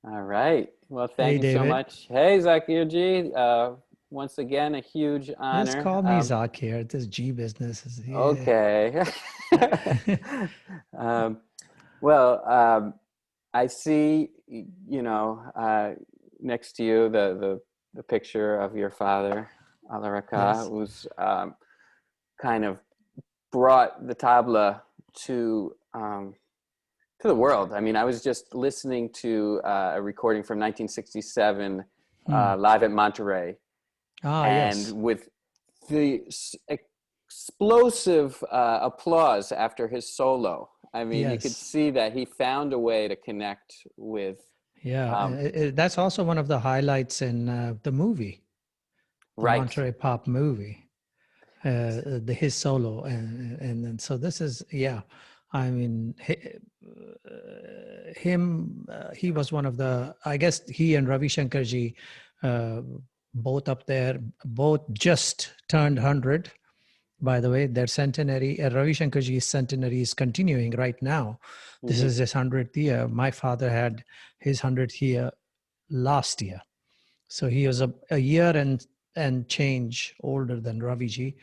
All right. Well, Hey, thank you so David. much. Hey, Zakir G. Once again, a huge Just honor. call me Zakir. This G business is yeah. Okay. um, well, I see, next to you the picture of your father, Alla Rakha, Yes. who's kind of brought the tabla to to the world. I mean, I was just listening to a recording from 1967, Hmm. live at Monterey, Ah, yes. and with the explosive applause after his solo. I mean, you could Yes. see that he found a way to connect with. Yeah. Um, That's also one of the highlights in the movie, the right. Monterey Pop movie, the his solo, and so this is yeah. I mean, him. He was one of the. I guess he and Ravi Shankarji, uh, both up there, both just turned 100. By the way, their centenary, Ravi Shankarji's centenary is continuing right now. This Hmm. is his 100th year. My father had his 100th year last year. So he was a year and change older than Raviji.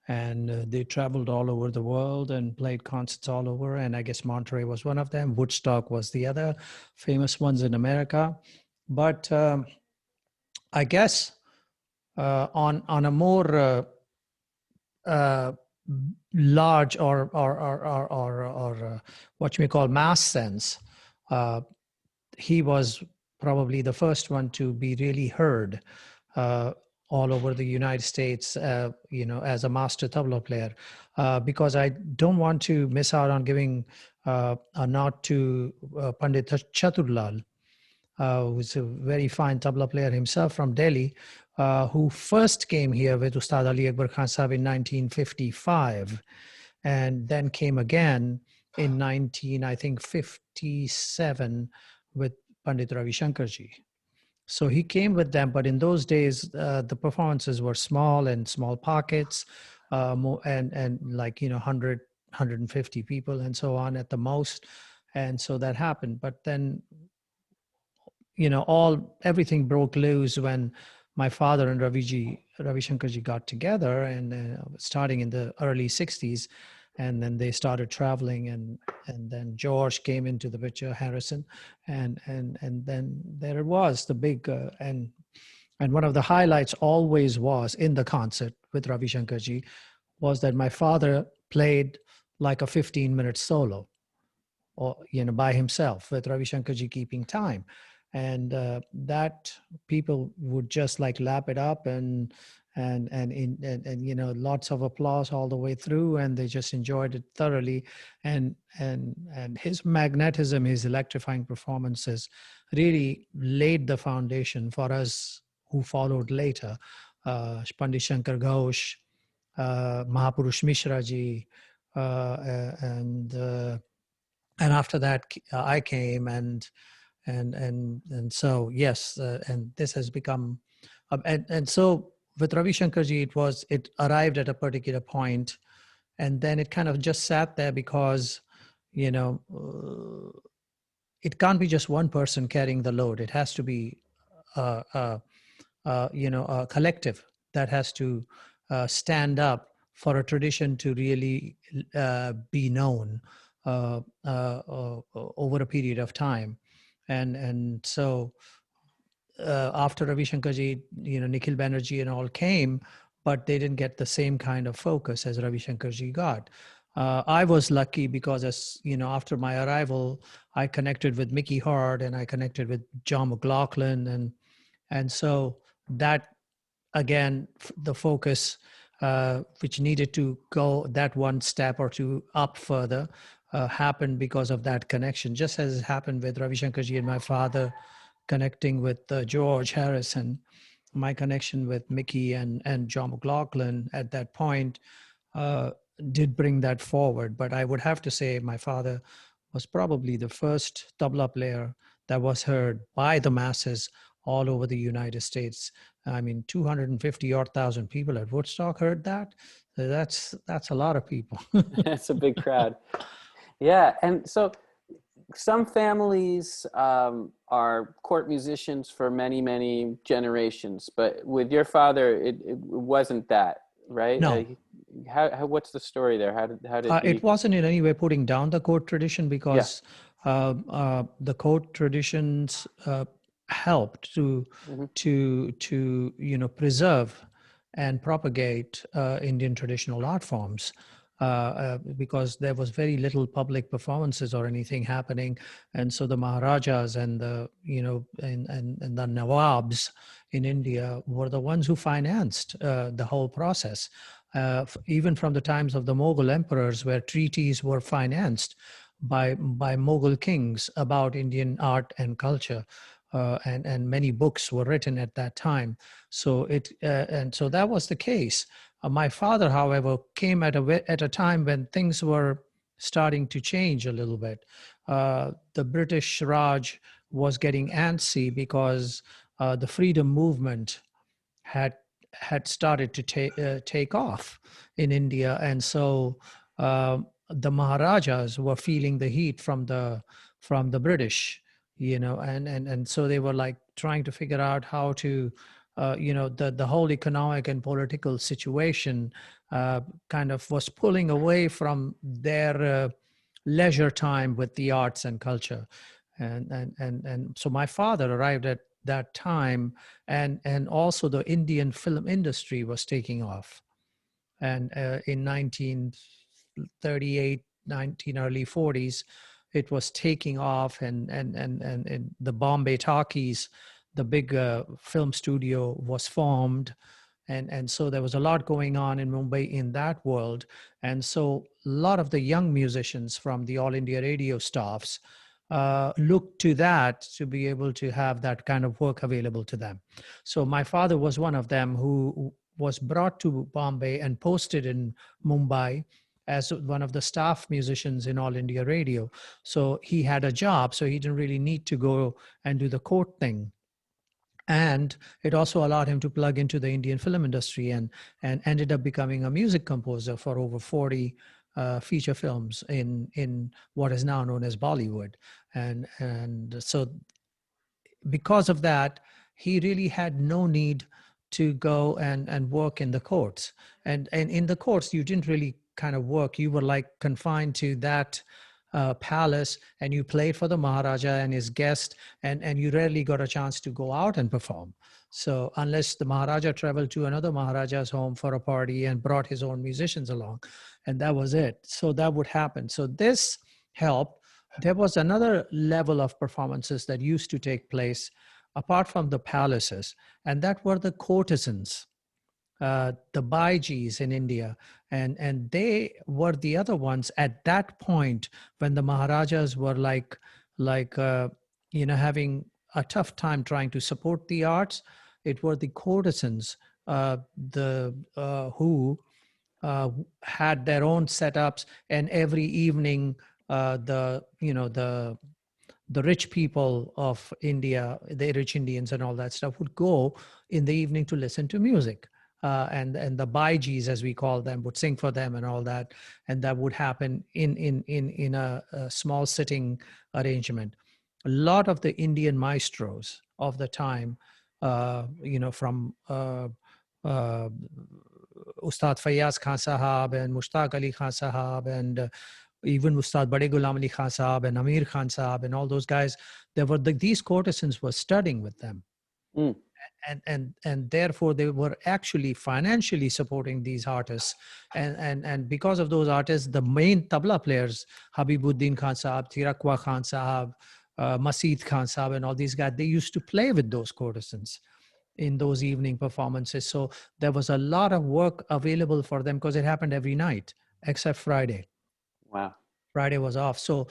And they traveled all over the world and played concerts all over. And I guess Monterey was one of them. Woodstock was the other famous ones in America. But I guess on a more uh, large or what you may call mass sense, uh, he was probably the first one to be really heard uh, all over the United States, as a master tabla player, because I don't want to miss out on giving a nod to Pandit Chaturlal, who's a very fine tabla player himself from Delhi, who first came here with Ustad Ali Akbar Khan Sahib in 1955, and then came again in 19, I think, 57 with Pandit Ravi Shankarji. So he came with them, but in those days, the performances were small and small pockets, and like 100, people and so on at the most, and so that happened. But then all everything broke loose when my father and Ravi Shankarji got together, and starting in the early 60s, and then they started traveling, and then George came into the picture, Harrison, and then there it was, the big and one of the highlights always was in the concert with Ravi Shankarji was that my father played like a 15-minute solo, or by himself, with Ravi Shankarji keeping time, and that people would just like lap it up, and lots of applause all the way through, and they just enjoyed it thoroughly, and his magnetism, his electrifying performances really laid the foundation for us who followed later, Pandit Shankar Ghosh, Mahapurush Mishra ji, and after that I came, and so yes, and this has become and so with Ravi Shankarji, it arrived at a particular point, and then it kind of just sat there because you know it can't be just one person carrying the load. It has to be a collective that has to stand up for a tradition to really be known over a period of time, and so after Ravi Shankarji, Nikhil Banerjee and all came, but they didn't get the same kind of focus as Ravi Shankarji got. I was lucky because, as after my arrival, I connected with Mickey Hart and I connected with John McLaughlin, and so that again, the focus, which needed to go that one step or two up further, happened because of that connection, just as it happened with Ravi Shankarji and my father connecting with George Harrison. My connection with Mickey and John McLaughlin at that point uh, did bring that forward. But I would have to say my father was probably the first tabla player that was heard by the masses all over the United States. I mean, 250 odd thousand people at Woodstock heard that. So that's a lot of people. It's a big crowd. Yeah, and so some families are court musicians for many, many generations, but with your father, it wasn't that, right? No, What's the story there? How did it he? wasn't in any way putting down the court tradition, Yeah. because the court traditions helped Hmm. to preserve and propagate Indian traditional art forms. Because there was very little public performances or anything happening, and so the Maharajas and the and the Nawabs in India were the ones who financed the whole process. Even from the times of the Mughal emperors, where treaties were financed by Mughal kings about Indian art and culture, and many books were written at that time. So and so that was the case. My father, however, came at a time when things were starting to change a little bit. The British Raj was getting antsy because the freedom movement had started to take off in India, and so the Maharajas were feeling the heat from the British, and so they were like trying to figure out how to, the whole economic and political situation kind of was pulling away from their leisure time with the arts and culture, and so my father arrived at that time, and also the Indian film industry was taking off. And in 1938, 19 early 40s, it was taking off, and the Bombay Talkies, the big film studio, was formed. And so there was a lot going on in Mumbai in that world. And so a lot of the young musicians from the All India radio staffs looked to that to be able to have that kind of work available to them. So my father was one of them who was brought to Bombay and posted in Mumbai as one of the staff musicians in All India Radio. So he had a job, so he didn't really need to go and do the court thing. And it also allowed him to plug into the Indian film industry, and ended up becoming a music composer for over 40 feature films in what is now known as Bollywood. And so because of that, he really had no need to go and work in the courts. And in the courts, you didn't really kind of work. You were like confined to that palace, and you played for the Maharaja and his guest, and you rarely got a chance to go out and perform. So unless the Maharaja traveled to another Maharaja's home for a party and brought his own musicians along, and that was it. So that would happen. So this helped. There was another level of performances that used to take place apart from the palaces, and that were the courtesans, the Baijis in India. And they were the other ones at that point when the Maharajas were having a tough time trying to support the arts. It were the courtesans, who had their own setups, and every evening the rich people of India, the rich Indians and all that stuff, would go in the evening to listen to music. And the Baijis, as we call them, would sing for them and all that. And that would happen in a small sitting arrangement. A lot of the Indian maestros of the time, from Ustad Fayaz Khan Sahab and Mushtaq Ali Khan Sahab, and even Ustad Bade Ghulam Ali Khan Sahab and Amir Khan Sahab and all those guys, these courtesans were studying with them. Mm. And therefore they were actually financially supporting these artists, and because of those artists, the main tabla players, Habibuddin Khan Sahab, Thirakwa Khan Sahab, Maseed Khan Sahab, and all these guys, they used to play with those courtesans in those evening performances. So there was a lot of work available for them, because it happened every night except Friday. Wow. Friday was off. So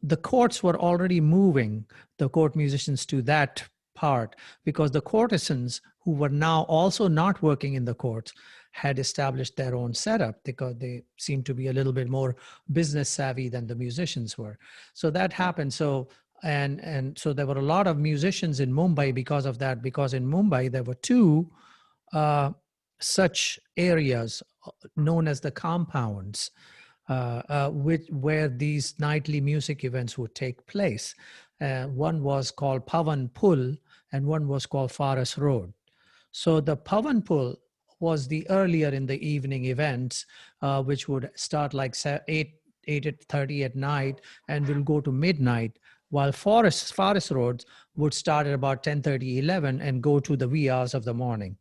the courts were already moving the court musicians to that part, because the courtesans, who were now also not working in the courts, had established their own setup, because they seemed to be a little bit more business savvy than the musicians were. So that happened. So so there were a lot of musicians in Mumbai because of that, because in Mumbai there were two such areas known as the compounds. where these nightly music events would take place. One was called Pavan Pul and one was called Forest Road. So the Pavan Pul was the earlier in the evening events, which would start like 8:30 at night and will go to midnight, while Forest Roads would start at about 10:30, 11 and go to the wee hours of the morning.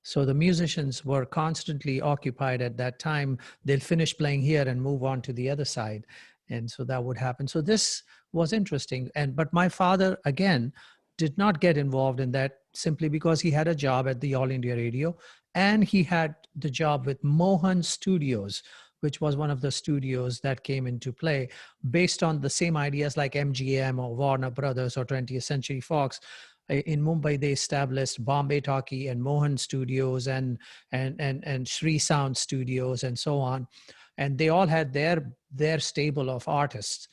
So the musicians were constantly occupied at that time. They'll finish playing here and move on to the other side. And so that would happen. So this was interesting. But my father, again, did not get involved in that simply because he had a job at the All India Radio and he had the job with Mohan Studios, which was one of the studios that came into play based on the same ideas like MGM or Warner Brothers or 20th Century Fox. In Mumbai, they established Bombay Talkie and Mohan Studios and Shri Sound Studios and so on, and they all had their stable of artists,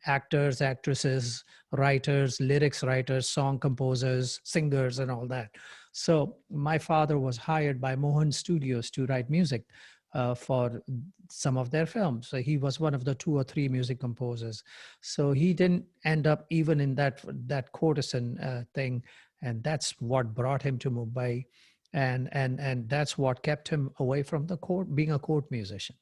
actors, actresses, writers, lyrics writers, song composers, singers, and all that. So my father was hired by Mohan Studios to write music for some of their films. So he was one of the 2 or 3 music composers. So he didn't end up even in that courtesan thing, and that's what brought him to Mumbai, and that's what kept him away from the court, being a court musician.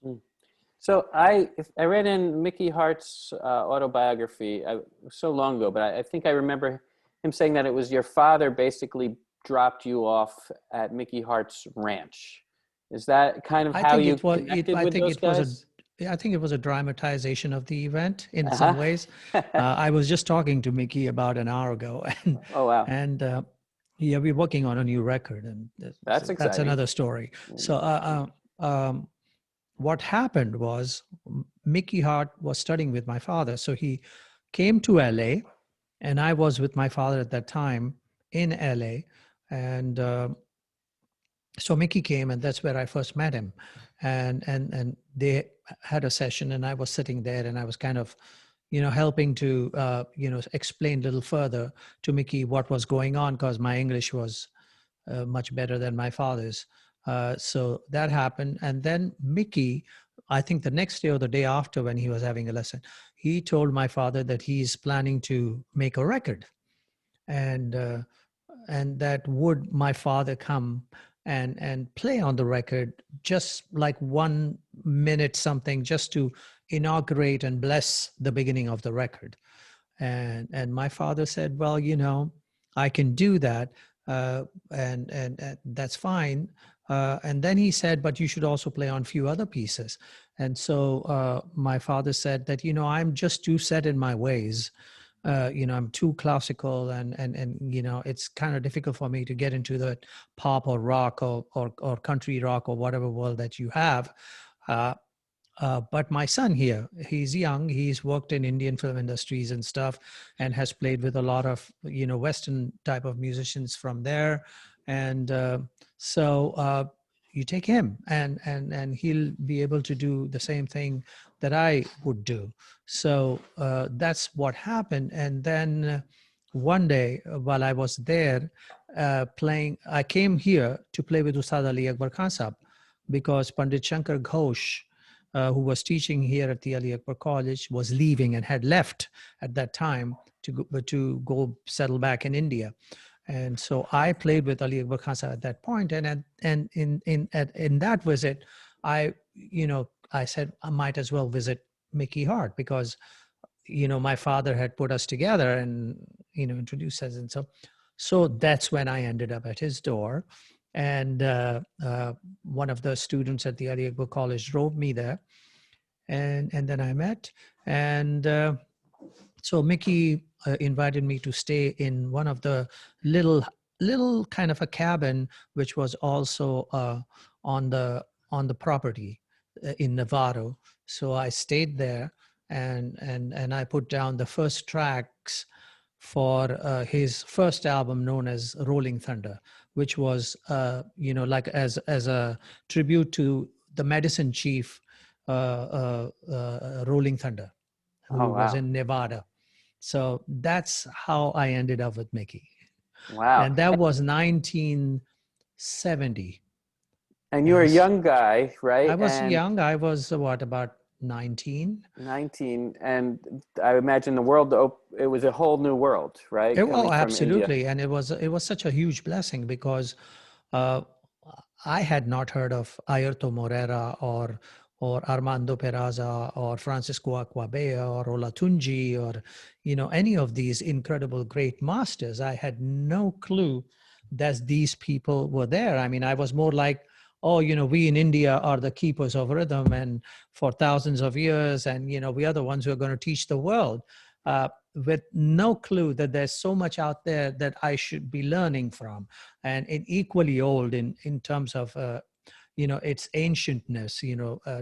So I read in Mickey Hart's autobiography so long ago, but I think I remember him saying that it was your father basically dropped you off at Mickey Hart's ranch. Is that kind of how you connected with those guys? I think it was a dramatization of the event in some ways. I was just talking to Mickey about an hour ago, and oh wow, and yeah, we're working on a new record, and that's another story. So what happened was Mickey Hart was studying with my father, so he came to LA, and I was with my father at that time in LA, and so Mickey came, and that's where I first met him, and they had a session, and I was sitting there, and I was kind of, helping to explain a little further to Mickey what was going on, because my English was much better than my father's. So that happened, and then Mickey, I think the next day or the day after, when he was having a lesson, he told my father that he's planning to make a record, and that would my father come and play on the record, just like 1 minute something, just to inaugurate and bless the beginning of the record. And my father said, well, I can do that, and that's fine. And then he said, but you should also play on a few other pieces. And so my father said that, I'm just too set in my ways. I'm too classical, and it's kind of difficult for me to get into the pop or rock or country rock or whatever world that you have. But my son here, he's young, he's worked in Indian film industries and stuff, and has played with a lot of, Western type of musicians from there. And so you take him, and he'll be able to do the same thing that I would do. So that's what happened. And then one day while I was there playing, I came here to play with Ustad Ali Akbar Khan Sahab, because Pandit Shankar Ghosh, who was teaching here at the Ali Akbar College, was leaving and had left at that time to go settle back in India. And so I played with Ali Akbar Khan Sahab at that point. And in that visit, I said I might as well visit Mickey Hart, because, my father had put us together and, introduced us. And so that's when I ended up at his door. And one of the students at the Ali Akbar College drove me there. And then I met. And so Mickey invited me to stay in one of the little kind of a cabin, which was also on the property in Navarro. So I stayed there, and I put down the first tracks for his first album, known as Rolling Thunder, which was like as a tribute to the medicine chief, Rolling Thunder, who was in Nevada. So that's how I ended up with Mickey. Wow. And that was 1970. And you were And a young guy, I right? was And young. I was what, about 19? 19, and I imagine the world, it was a whole new world, right? Oh, Coming from India. absolutely. And it was such a huge blessing because uh, I had not heard of Ayrton Morera or Armando Peraza or Francisco Aquabea or Olatunji or any of these incredible great masters. I had no clue that these people were there. I mean, I was more like, oh, we in India are the keepers of rhythm and for thousands of years, and we are the ones who are going to teach the world. With no clue that there's so much out there that I should be learning from, and equally old in terms of its ancientness,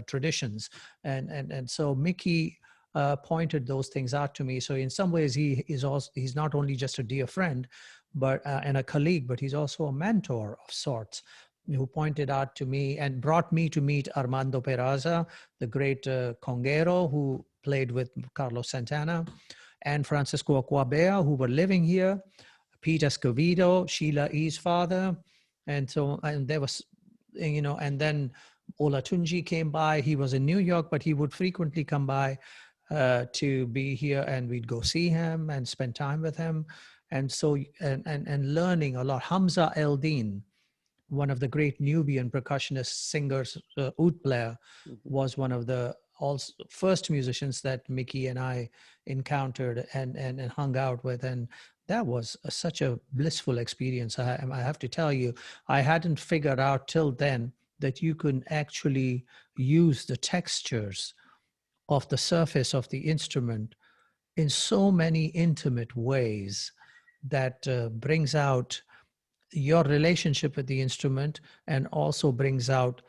traditions, and so Mickey pointed those things out to me. So in some ways, he's not only just a dear friend, but and a colleague, but he's also a mentor of sorts, who pointed out to me and brought me to meet Armando Peraza, the great conguero who played with Carlos Santana, and Francisco Aquabea, who were living here, Pete Escovedo, Sheila E.'s father. And there was, and then Olatunji came by. He was in New York, but he would frequently come by to be here, and we'd go see him and spend time with him. And so, and learning a lot. Hamza Eldin, one of the great Nubian percussionists, singers, oud player, Mhm. was one of the first musicians that Mickey and I encountered and hung out with. And that was such a blissful experience. I have to tell you, I hadn't figured out till then that you could actually use the textures of the surface of the instrument in so many intimate ways that brings out your relationship with the instrument and also brings out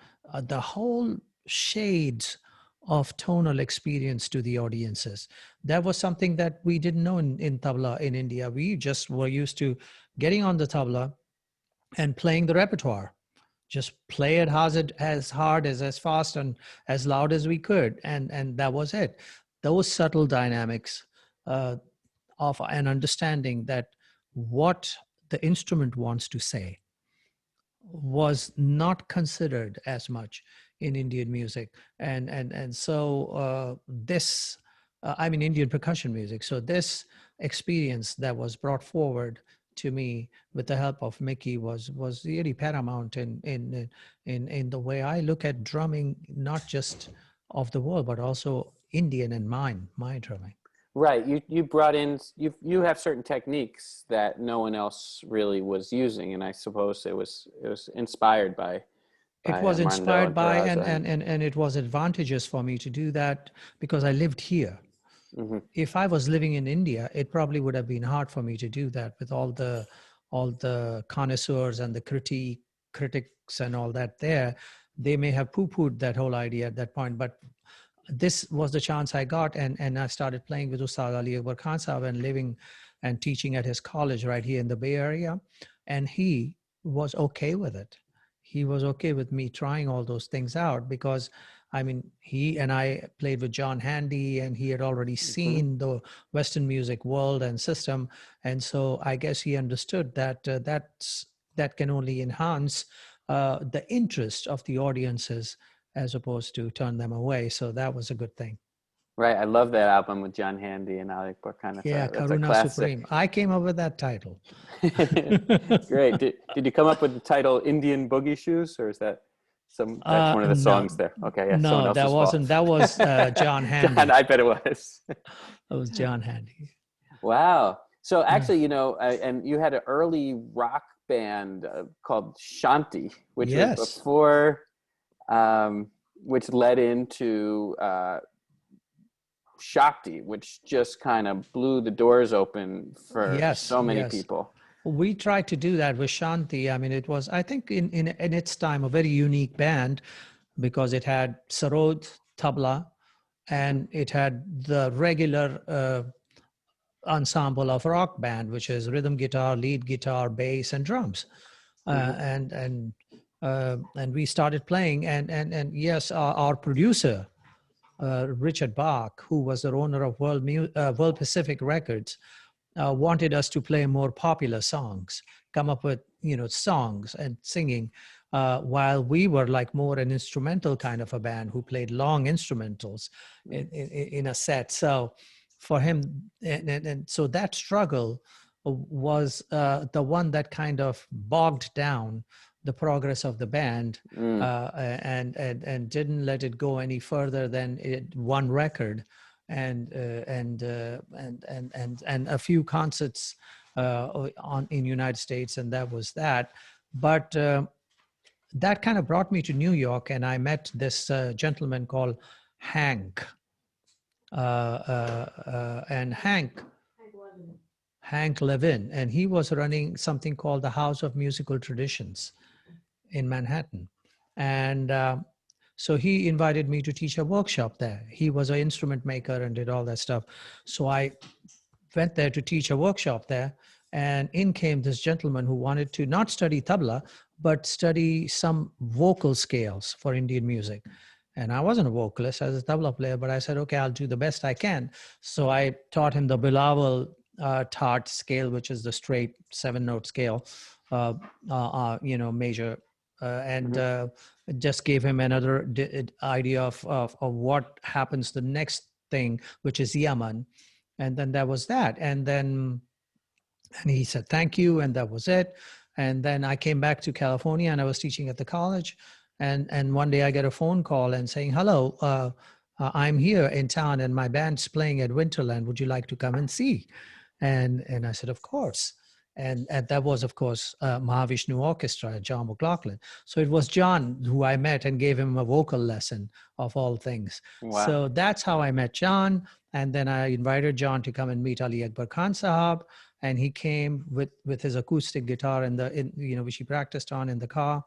the whole shades of tonal experience to the audiences. That was something that we didn't know in tabla in India. We just were used to getting on the tabla and playing the repertoire. Just play it as hard as fast and as loud as we could, and that was it. Those subtle dynamics uh, of an understanding that what the instrument wants to say was not considered as much in Indian music, and so this, I mean, Indian percussion music. So this experience that was brought forward to me with the help of Mickey was really paramount in the way I look at drumming, not just of the world, but also Indian and my drumming. Right. You brought in, you have certain techniques that no one else really was using, and I suppose it was inspired It by was Armando inspired and by, Peraza. and it was advantageous for me to do that because I lived here. Hmm. If I was living in India, it probably would have been hard for me to do that with all the connoisseurs and the critics and all that there. They may have poo-pooed that whole idea at that point, but this was the chance I got, and I started playing with Ustad Ali Akbar Khan Sahab and living and teaching at his college right here in the Bay Area, and he was okay with it. He was okay with me trying all those things out because, I mean, he and I played with John Handy, and he had already Hmm. seen the Western music world and system, and so I guess he understood that that can only enhance the interest of the audiences as opposed to turn them away. So that was a good thing. Right. I love that album with John Handy and Ali Khan. Yeah, That's a Karuna classic. Supreme. I came up with that title. Great. Did you come up with the title Indian Boogie Shoes, or is that's one of the songs No, there? Okay, yeah, someone no, that else's wasn't. fault. That was John John, Handy. I bet it was. That was John Handy. Wow. So Yeah. actually, and you had an early rock band called Shanti, which was Yes. before, which led into Shakti, which just kind of blew the doors open for Yes. so many Yes. people. We tried to do that with Shanti. I mean, it was, I think, in its time, a very unique band because it had sarod, tabla, Hmm. and it had the regular ensemble of rock band, which is rhythm guitar, lead guitar, bass, and drums. Hmm. And we started playing, and yes, our producer Richard Bach, who was the owner of World Pacific Records, wanted us to play more popular songs, come up with songs and singing, while we were like more an instrumental kind of a band who played long instrumentals in a set. So for him, and so that struggle was the one that kind of bogged down the progress of the band, and didn't let it go any further than one record and a few concerts in United States, and that was that. But that kind of brought me to New York, and I met this gentleman called Hank. And Hank Levin, and he was running something called the House of Musical Traditions in Manhattan. And so he invited me to teach a workshop there. He was an instrument maker and did all that stuff. So I went there to teach a workshop there. And in came this gentleman who wanted to not study tabla, but study some vocal scales for Indian music. And I wasn't a vocalist, I was a tabla player, but I said, okay, I'll do the best I can. So I taught him the Bilawal Hart scale, which is the straight 7-note scale, major, and just gave him another idea of what happens the next thing, which is Yaman. And then that was that. And he said, thank you. And that was it. And then I came back to California and I was teaching at the college. And one day I get a phone call and saying, hello, I'm here in town and my band's playing at Winterland. Would you like to come and see? And I said, of course. And that was, of course, Mahavishnu Orchestra, John McLaughlin. So it was John who I met and gave him a vocal lesson of all things. Wow. So that's how I met John. And then I invited John to come and meet Ali Akbar Khan Sahab. And he came with his acoustic guitar which he practiced on in the car.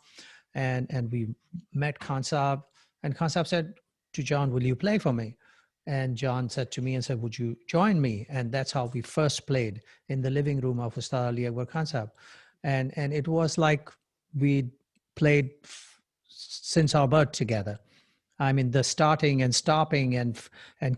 And we met Khan Sahab. And Khan Sahab said to John, will you play for me? And John said to me and said, would you join me? And that's how we first played in the living room of Ustad Ali Akbar Khan Sahab. And it was like we played since our birth together. I mean, the starting and stopping and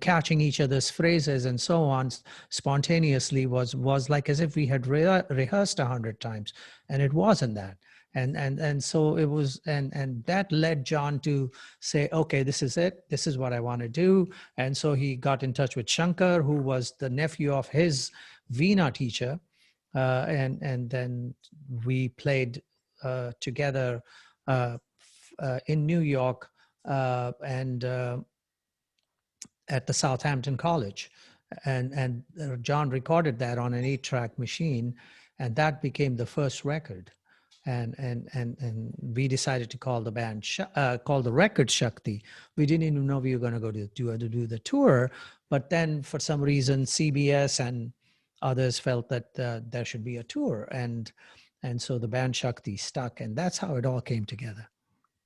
catching each other's phrases and so on spontaneously was like as if we had rehearsed 100 times. And it wasn't that. And so it was, and that led John to say, okay, this is it. This is what I want to do. And so he got in touch with Shankar, who was the nephew of his Veena teacher. And then we played together in New York and at the Southampton College. And John recorded that on an 8-track machine, and that became the first record. And we decided to call the band, call the record Shakti. We didn't even know we were going to go to do the tour, but then for some reason CBS and others felt that there should be a tour, and so the band Shakti stuck, and that's how it all came together.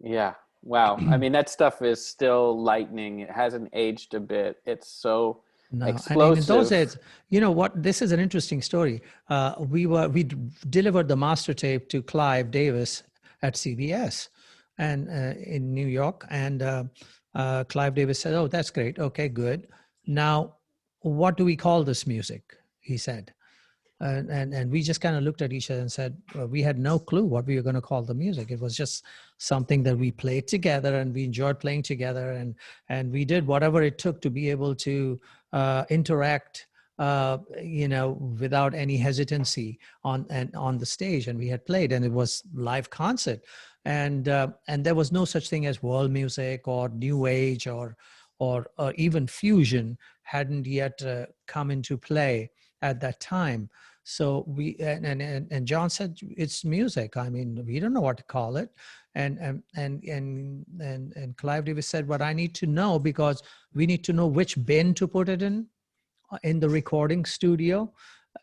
Yeah, wow. I mean, that stuff is still lightning. It hasn't aged a bit. It's so explosive. I mean, in those days, you know what? This is an interesting story. We delivered the master tape to Clive Davis at CBS, and in New York, and Clive Davis said, "Oh, that's great. Okay, good. Now, what do we call this music?" He said, and we just kind of looked at each other and said, we had no clue what we were going to call the music. It was just something that we played together and we enjoyed playing together, and we did whatever it took to be able to interact, without any hesitancy on the stage. And we had played, and it was live concert, and there was no such thing as world music or new age or even fusion hadn't yet come into play at that time. So we and John said, it's music. I mean, we don't know what to call it. And Clive Davis said, what I need to know, because we need to know which bin to put it in the recording studio,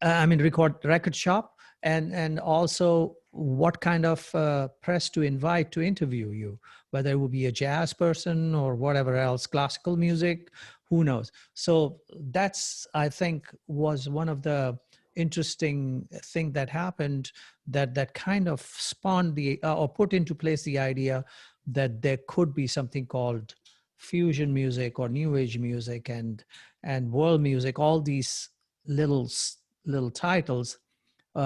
record shop, and also what kind of press to invite to interview you, whether it would be a jazz person or whatever else, classical music, who knows. So that's, I think, was one of the interesting thing that happened, that kind of spawned or put into place the idea that there could be something called fusion music or new age music and world music, all these little titles.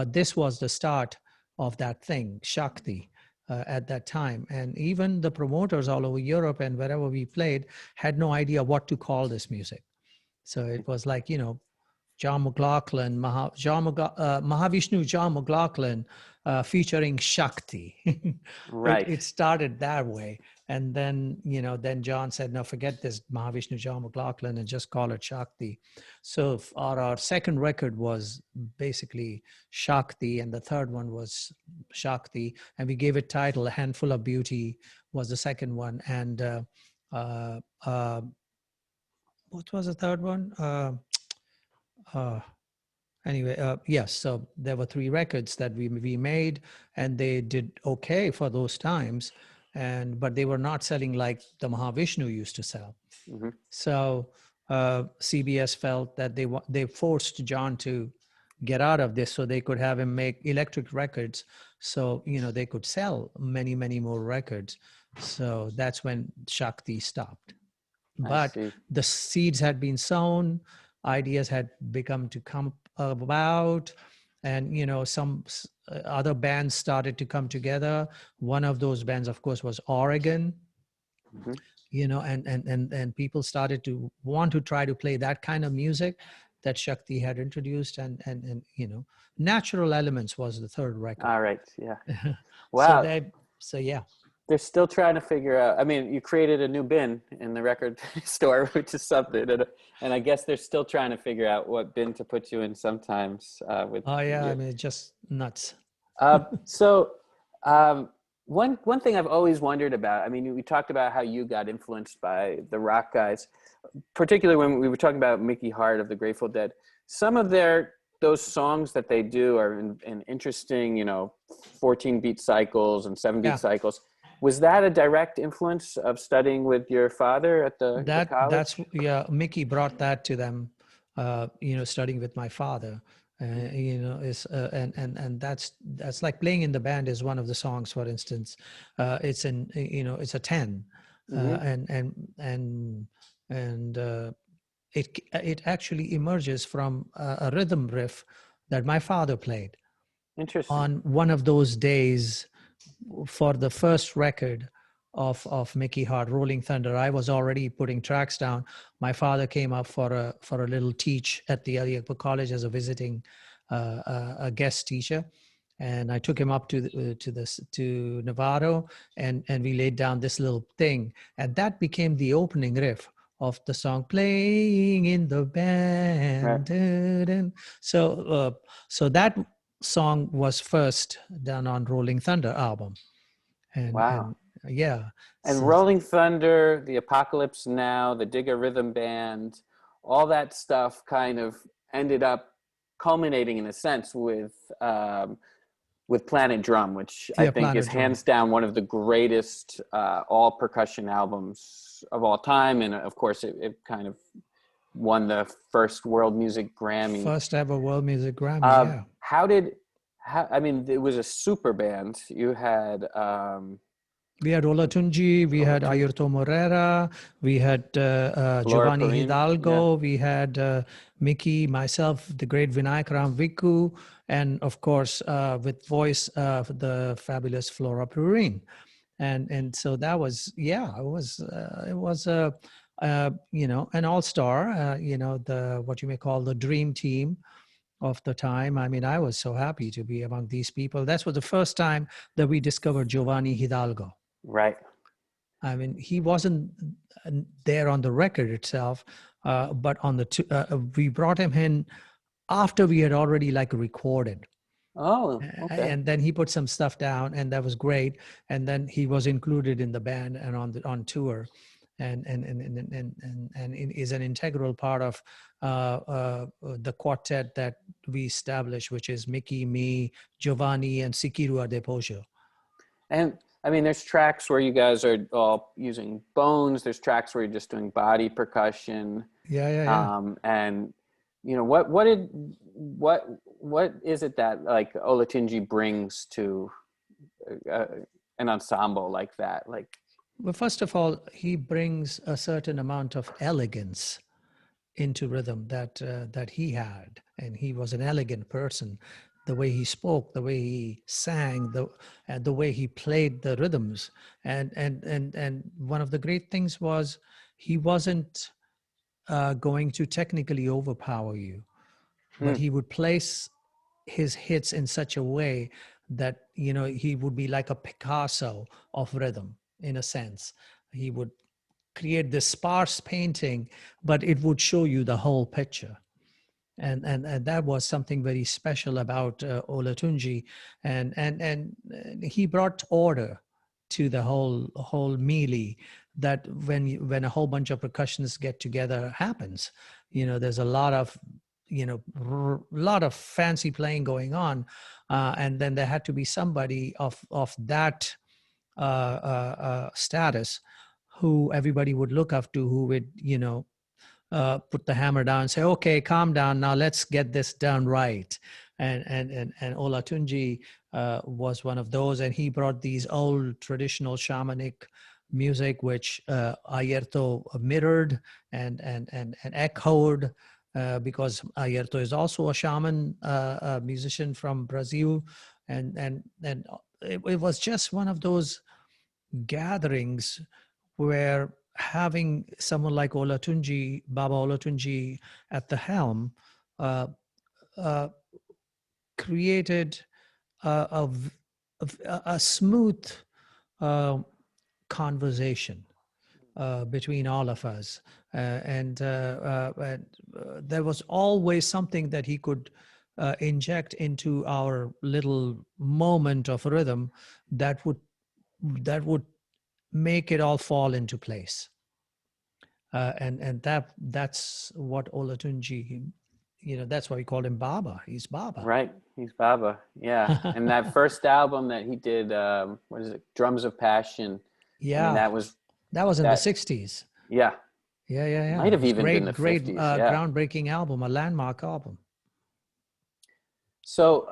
This was the start of that thing, Shakti, at that time. And even the promoters all over Europe and wherever we played had no idea what to call this music. So it was like, John McLaughlin, Mahavishnu John McLaughlin featuring Shakti. Right. It started that way. And then, then John said, no, forget this Mahavishnu John McLaughlin and just call it Shakti. So our second record was basically Shakti, and the third one was Shakti. And we gave it title, A Handful of Beauty was the second one. And what was the third one? Anyway, yes, so there were 3 records that we made, and they did okay for those times, but they were not selling like the Mahavishnu used to sell. Mm-hmm. So CBS felt that they forced John to get out of this so they could have him make electric records, so they could sell many, many more records. So that's when Shakti stopped. But the seeds had been sown, ideas had become to come about, and some other bands started to come together. One of those bands, of course, was Oregon. Mm-hmm. And people started to want to try to play that kind of music that Shakti had introduced, and Natural Elements was the third record. All right, yeah. Wow. So yeah. They're still trying to figure out. I mean, you created a new bin in the record store, which is something, and I guess they're still trying to figure out what bin to put you in sometimes. With I mean, it's just nuts. So one thing I've always wondered about. I mean, we talked about how you got influenced by the rock guys, particularly when we were talking about Mickey Hart of the Grateful Dead. Some of those songs that they do are in interesting, 14-beat cycles and 7-beat cycles. Was that a direct influence of studying with your father at the college? Mickey brought that to them, studying with my father. And that's like playing in the band is one of the songs, for instance. It's a 10, Mm-hmm. it actually emerges from a rhythm riff that my father played. Interesting. On one of those days for the first record of Mickey Hart, Rolling Thunder. I was already putting tracks down. My father came up for a little teach at the Alla Rakha College as a visiting a guest teacher, and I took him up to Novato, and we laid down this little thing, and that became the opening riff of the song "Playing in the Band." Right. So that song was first done on Rolling Thunder album. Wow. And So, Rolling Thunder, the Apocalypse Now, the Digger Rhythm Band, all that stuff kind of ended up culminating in a sense with Planet Drum, which I think is hands down one of the greatest all percussion albums of all time. And of course it kind of won the first World Music Grammy. First ever World Music Grammy, I mean, it was a super band. You had we had Olatunji, we had Ayrton Morera, we had Giovanni Hidalgo, we had Mickey, myself, the great Vinayak Ram Vikku, and of course with voice the fabulous Flora Purin. And so that was, it was an all-star, what you may call the dream team of the time. I mean, I was so happy to be among these people. That was the first time that we discovered Giovanni Hidalgo. Right. I mean, he wasn't there on the record itself, but on we brought him in after we had already recorded. Oh, okay. And then he put some stuff down, and that was great. And then he was included in the band and on tour, and is an integral part of the quartet that we established, which is Mickey, me, Giovanni, and Sikiru Adepojo. And I mean, there's tracks where you guys are all using bones. There's tracks where you're just doing body percussion. Yeah. And what is it that Olatunji brings to an ensemble like that? Well, first of all, he brings a certain amount of elegance into rhythm that he had, and he was an elegant person. the way he spoke, the way he sang, the way he played the rhythms. And one of the great things was he wasn't going to technically overpower you, but Hmm. he would place his hits in such a way that, he would be like a Picasso of rhythm, in a sense. He would create this sparse painting, but it would show you the whole picture. And that was something very special about Olatunji, and he brought order to the whole melee. That when a whole bunch of percussionists get together happens, there's a lot of lot of fancy playing going on, and then there had to be somebody of that status who everybody would look up to, who would put the hammer down and say, okay, calm down, now let's get this done right. And Olatunji was one of those, and he brought these old traditional shamanic music, which Ayerto mirrored and echoed, because Ayerto is also a shaman, a musician from Brazil. And it was just one of those gatherings where having someone like Olatunji, Baba Olatunji at the helm, uh, uh, created a smooth uh, conversation between all of us. And there was always something that he could inject into our little moment of rhythm that would make it all fall into place. And that's what Olatunji, that's why we called him Baba. He's Baba. Right, he's Baba. Yeah, and that first album that he did, what is it, Drums of Passion? I mean, Yeah, that was that was in the that. 60s. Yeah, Yeah, yeah, yeah. might It have was even been great, the great, 50s. Yeah. groundbreaking album, a landmark album. So,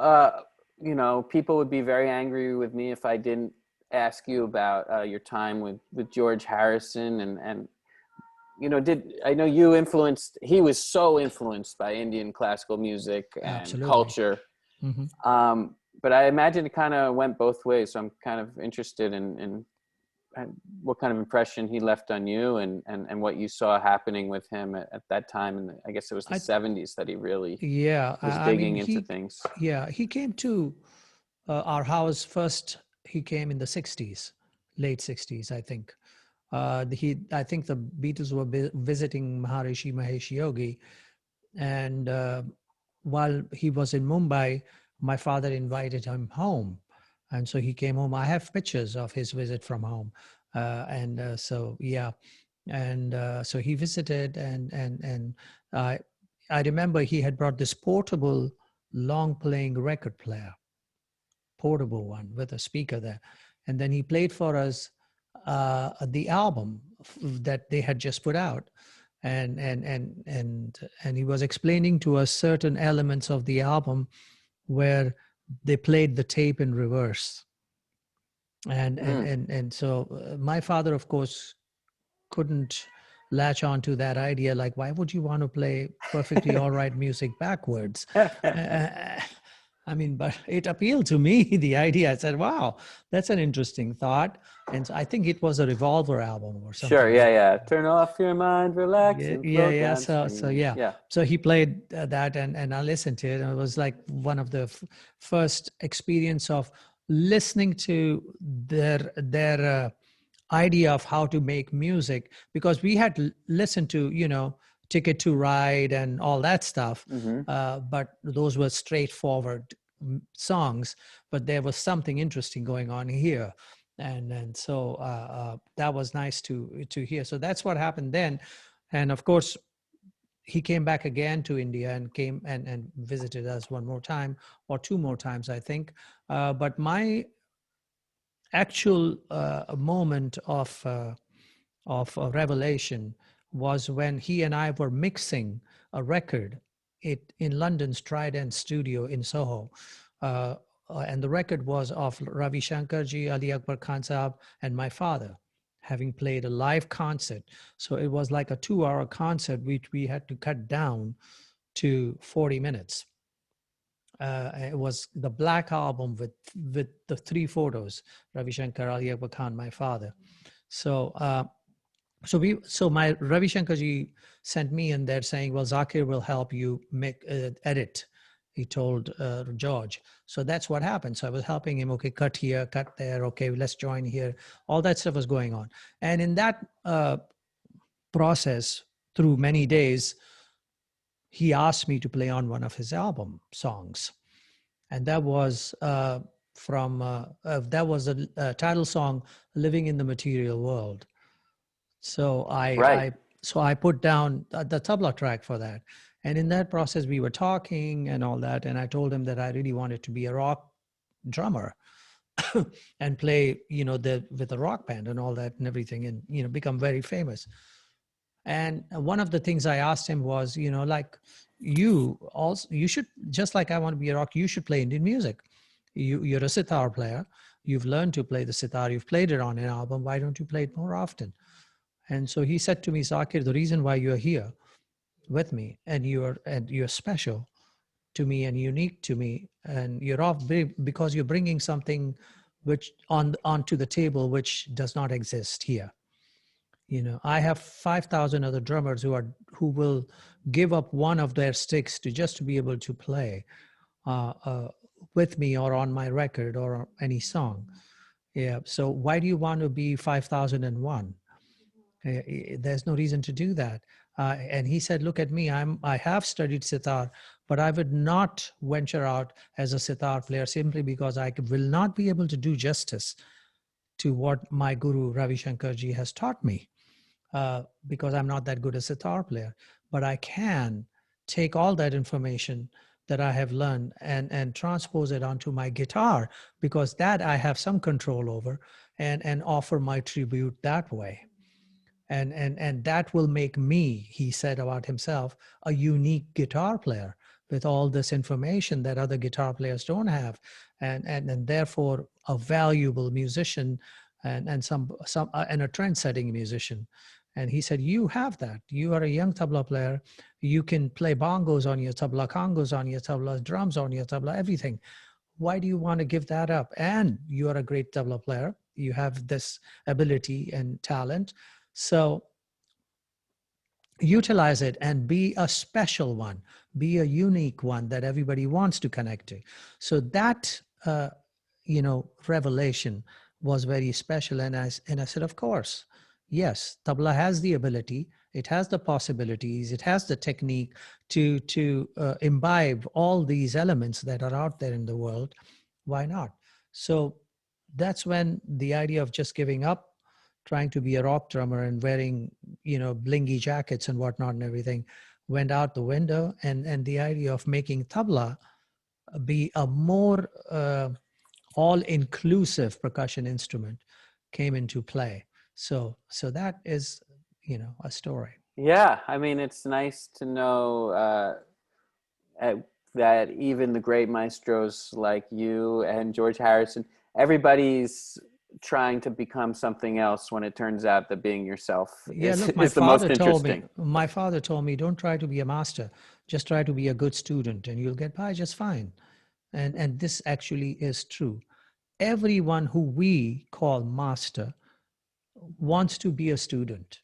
people would be very angry with me if I didn't ask you about your time with George Harrison, and did I know you influenced? He was so influenced by Indian classical music and Absolutely. culture. Hmm. But I imagine it kind of went both ways. So I'm kind of interested in what kind of impression he left on you, and what you saw happening with him at that time. And I guess it was the I, 70s that he really yeah, was I mean, digging into things. he came to our house first. He came in the 60s, late 60s, I think. I think the Beatles were visiting Maharishi Mahesh Yogi, and while he was in Mumbai, my father invited him home, and so he came home. I have pictures of his visit from home, and so yeah, and so he visited, and I remember he had brought this portable, long playing record player, portable one with a speaker there, and then he played for us the album that they had just put out, and he was explaining to us certain elements of the album where they played the tape in reverse. And so my father, of course, couldn't latch on to that idea. Like, why would you want to play perfectly all right music backwards? uh, I mean, but it appealed to me, the idea. I said, wow, that's an interesting thought. And so I think it was a Revolver album or Sure, something yeah, like yeah. that. Turn off your mind, relax, Yeah, and yeah, float yeah. So downstream. yeah. Yeah. So he played that, and I listened to it, and it was like one of the first experience of listening to their idea of how to make music, because we had listened to Ticket to Ride and all that stuff, Hmm. but those were straightforward songs. But there was something interesting going on here, and so that was nice to hear. So that's what happened then, and of course he came back again to India and came and visited us one more time or two more times, I think. But my actual moment of revelation was when he and I were mixing a record in London's Trident Studio in Soho. And the record was of Ravi Shankarji, Ali Akbar Khan Sahab, and my father, having played a live concert. So it was like a 2-hour concert, which we had to cut down to 40 minutes. it was the black album with the three photos, Ravi Shankar, Ali Akbar Khan, my father. So so my Ravi Shankar ji sent me in there saying, well, Zakir will help you make edit. He told George. So that's what happened. So I was helping him. Okay, cut here, cut there. Okay, let's join here. All that stuff was going on. And in that process, through many days, he asked me to play on one of his album songs. And that was that was a title song, Living in the Material World. So Right. I put down the tabla track for that. And in that process, we were talking and all that. And I told him that I really wanted to be a rock drummer and play, with a rock band and all that and everything, and, become very famous. And one of the things I asked him was, like, you should, just like I want to be a rock, you should play Indian music. You're a sitar player. You've learned to play the sitar. You've played it on an album. Why don't you play it more often? And so he said to me, Zakir, the reason why you're here with me and you're special to me and unique to me, and you're off because you're bringing something which onto the table which does not exist here. I have 5,000 other drummers who will give up one of their sticks to be able to play with me or on my record or any song. Yeah. So why do you want to be 5,001? There's no reason to do that. And he said, look at me, I have studied sitar, but I would not venture out as a sitar player simply because I will not be able to do justice to what my guru Ravi Shankar ji has taught me, because I'm not that good a sitar player. But I can take all that information that I have learned and transpose it onto my guitar, because that I have some control over, and offer my tribute that way. And that will make me, he said about himself, a unique guitar player with all this information that other guitar players don't have, and therefore a valuable musician and a trend-setting musician. And he said, you have that. You are a young tabla player. You can play bongos on your tabla, congos on your tabla, drums on your tabla, everything. Why do you want to give that up? And you are a great tabla player. You have this ability and talent. So utilize it and be a special one, be a unique one that everybody wants to connect to. So that, revelation was very special. And I said, of course, yes, tabla has the ability, it has the possibilities, it has the technique to imbibe all these elements that are out there in the world. Why not? So that's when the idea of just giving up trying to be a rock drummer and wearing, blingy jackets and whatnot and everything went out the window. And the idea of making tabla be a more all-inclusive percussion instrument came into play. So that is, a story. Yeah, I mean, it's nice to know that even the great maestros like you and George Harrison, everybody's trying to become something else when it turns out that being yourself is the most interesting. My father told me, don't try to be a master, just try to be a good student and you'll get by just fine. And this actually is true. Everyone who we call master wants to be a student.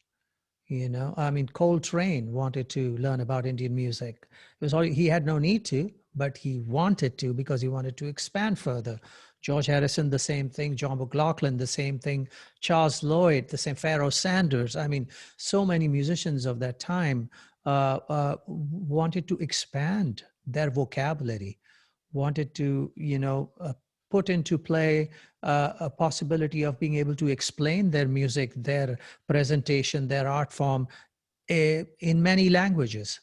I mean, Coltrane wanted to learn about Indian music. He had no need to, but he wanted to because he wanted to expand further. George Harrison, the same thing. John McLaughlin, the same thing. Charles Lloyd, the same. Pharoah Sanders. I mean, so many musicians of that time wanted to expand their vocabulary, wanted to, put into play a possibility of being able to explain their music, their presentation, their art form in many languages.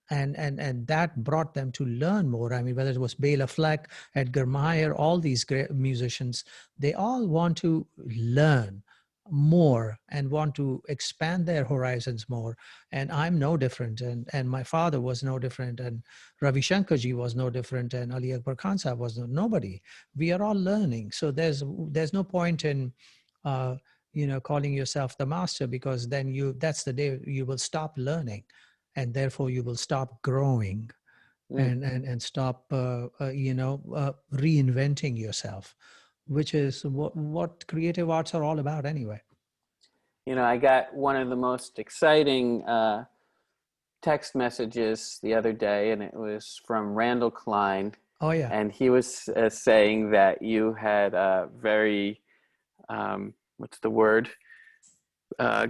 And that brought them to learn more. I mean, whether it was Bela Fleck, Edgar Meyer, all these great musicians, they all want to learn more and want to expand their horizons more. And I'm no different. And my father was no different. And Ravi Shankar ji was no different. And Ali Akbar Khan Sahib was nobody. We are all learning. So there's no point in, calling yourself the master, because then that's the day you will stop learning. And therefore you will stop growing. Mm. and stop, reinventing yourself, which is what creative arts are all about anyway. You know, I got one of the most exciting text messages the other day, and it was from Randall Klein, Oh yeah. and he was saying that you had a very, what's the word? Uh,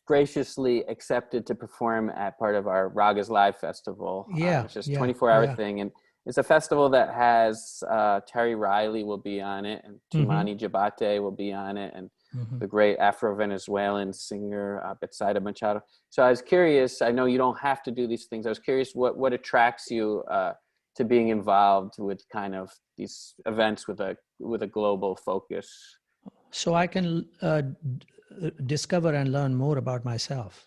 Graciously accepted to perform at part of our Ragas Live Festival, Yeah, which is a yeah, 24-hour yeah. thing. And it's a festival that has Terry Riley will be on it, and Mm-hmm. Tumani Jabate will be on it, and Mm-hmm. the great Afro-Venezuelan singer Betsaida Machado. So I was curious, I know you don't have to do these things. I was curious what attracts you to being involved with kind of these events with a global focus. So I can discover and learn more about myself.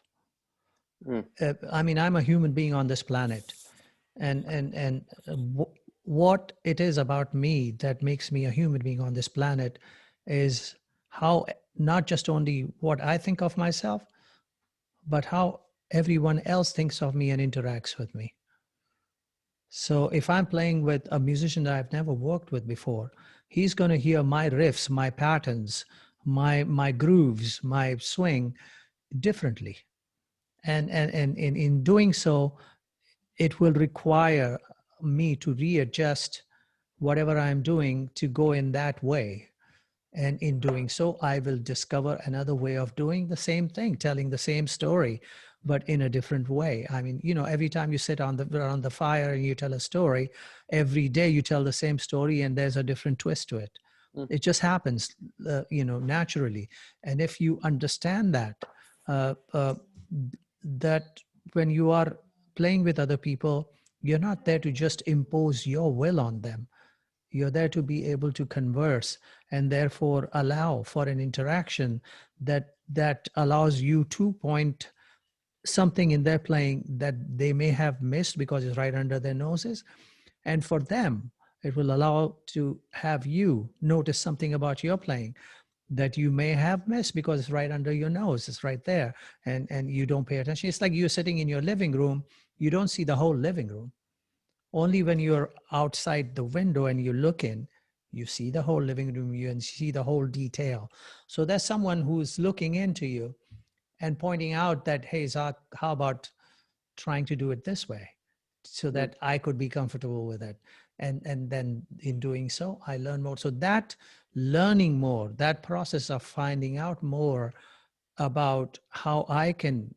Mm, I mean, I'm a human being on this planet, and what it is about me that makes me a human being on this planet is how, not just only what I think of myself, but how everyone else thinks of me and interacts with me. So if I'm playing with a musician that I've never worked with before, he's going to hear my riffs, my patterns, my grooves, my swing differently. And in doing so, it will require me to readjust whatever I'm doing to go in that way. And in doing so, I will discover another way of doing the same thing, telling the same story, but in a different way. I mean, every time you sit around the fire and you tell a story, every day you tell the same story and there's a different twist to it. mm, It just happens, naturally. And if you understand that, uh, uh, that when you are playing with other people, you're not there to just impose your will on them. You're there to be able to converse and therefore allow for an interaction that allows you to point something in their playing that they may have missed because it's right under their noses. And for them, it will allow to have you notice something about your playing that you may have missed because it's right under your nose. It's right there. And you don't pay attention. It's like you're sitting in your living room. You don't see the whole living room. Only when you're outside the window and you look in, you see the whole living room, you see the whole detail. So there's someone who's looking into you and pointing out that, hey, Zach, how about trying to do it this way so mm. that I could be comfortable with it. And then in doing so, I learn more. So that learning more, that process of finding out more about how I can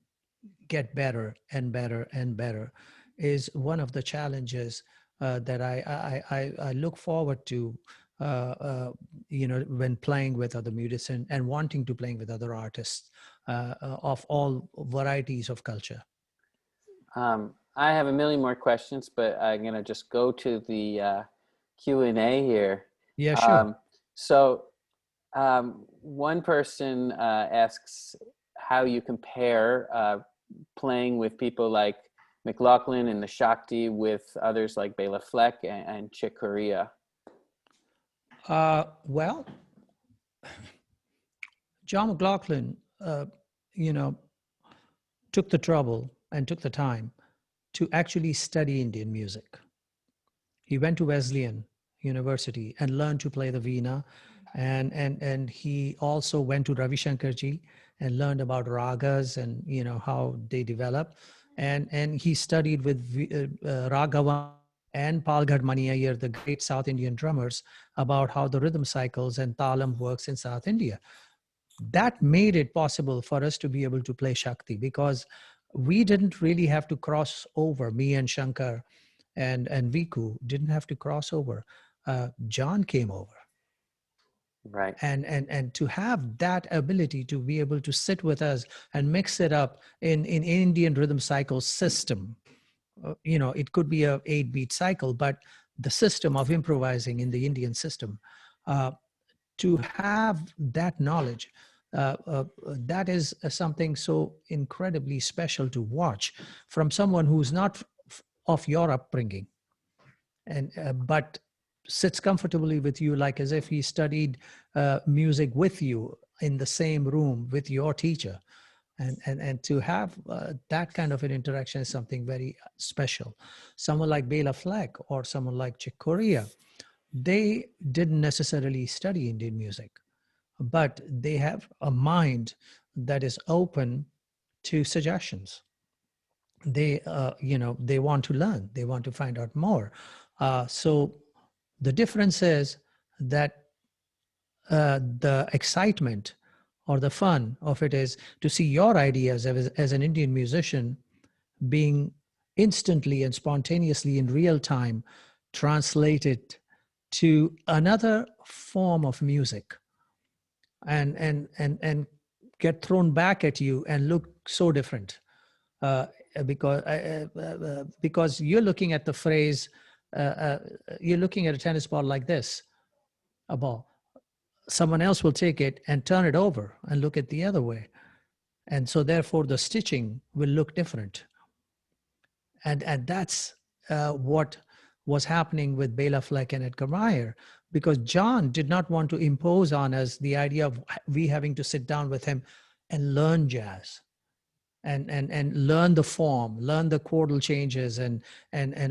get better and better and better is one of the challenges that I look forward to, when playing with other musicians and wanting to playing with other artists of all varieties of culture. I have a million more questions, but I'm gonna just go to the Q&A here. Yeah, sure. Um, so one person asks how you compare playing with people like McLaughlin and the Shakti with others like Bela Fleck and Chick Corea. Well, John McLaughlin, you know, took the trouble and took the time to actually study Indian music. He went to Wesleyan University and learned to play the veena, and he also went to Ravi Shankarji and learned about ragas and how they develop, and he studied with Raghavan and Palghad Mani Iyer, the great South Indian drummers, about how the rhythm cycles and talam works in South India. That made it possible for us to be able to play Shakti because we didn't really have to cross over. Me and Shankar and Viku didn't have to cross over. John came over, Right. and to have that ability to be able to sit with us and mix it up in Indian rhythm cycle system. It could be a 8-beat cycle, but the system of improvising in the Indian system. To have that knowledge, that is something so incredibly special to watch from someone who's not of your upbringing, and but sits comfortably with you, like as if he studied music with you in the same room with your teacher. And to have that kind of an interaction is something very special. Someone like Bela Fleck or someone like Chick Corea, they didn't necessarily study Indian music, but they have a mind that is open to suggestions. They they want to learn, they want to find out more. So the difference is that the excitement or the fun of it is to see your ideas as an Indian musician being instantly and spontaneously in real time translated to another form of music, and get thrown back at you and look so different, uh, because you're looking at the phrase, uh, uh, you're looking at a tennis ball like this, a ball. Someone else will take it and turn it over and look at the other way. And so therefore the stitching will look different. And that's what was happening with Bela Fleck and Edgar Meyer, because John did not want to impose on us the idea of we having to sit down with him and learn jazz and learn the form, learn the chordal changes and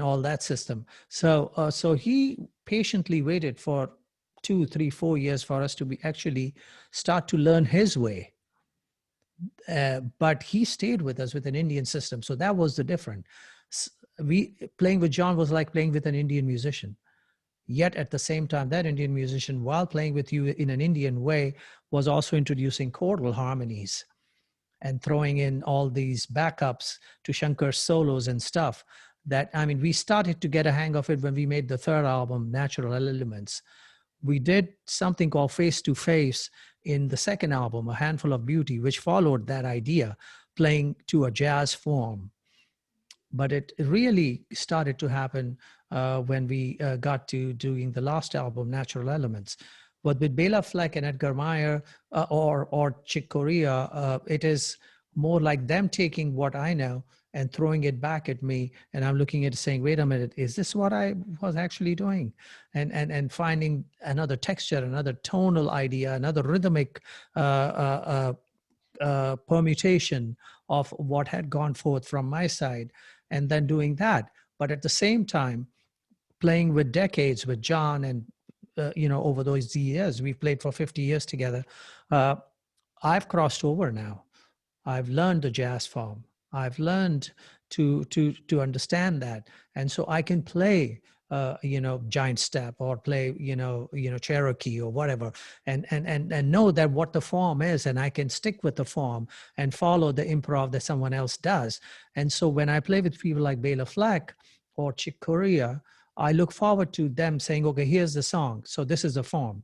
all that system. So he patiently waited for 2, 3, 4 years for us to be actually start to learn his way. But he stayed with us with an Indian system. So that was the difference. We playing with John was like playing with an Indian musician. Yet at the same time, that Indian musician, while playing with you in an Indian way, was also introducing chordal harmonies and throwing in all these backups to Shankar's solos and stuff. That, I mean, we started to get a hang of it when we made the third album, Natural Elements. We did something called Face to Face in the second album, A Handful of Beauty, which followed that idea, playing to a jazz form. But it really started to happen when we got to doing the last album, Natural Elements. But with Bela Fleck and Edgar Meyer or Chick Corea, it is more like them taking what I know and throwing it back at me, and I'm looking at it saying, wait a minute, is this what I was actually doing? And finding another texture, another tonal idea, another rhythmic permutation of what had gone forth from my side, and then doing that. But at the same time, playing with decades with John, and over those years, we've played for 50 years together. I've crossed over now. I've learned the jazz form. I've learned to understand that, and so I can play, giant step or play, Cherokee or whatever, and know that what the form is, and I can stick with the form and follow the improv that someone else does. And so when I play with people like Bela Fleck or Chick Corea, I look forward to them saying, okay, here's the song, so this is the form,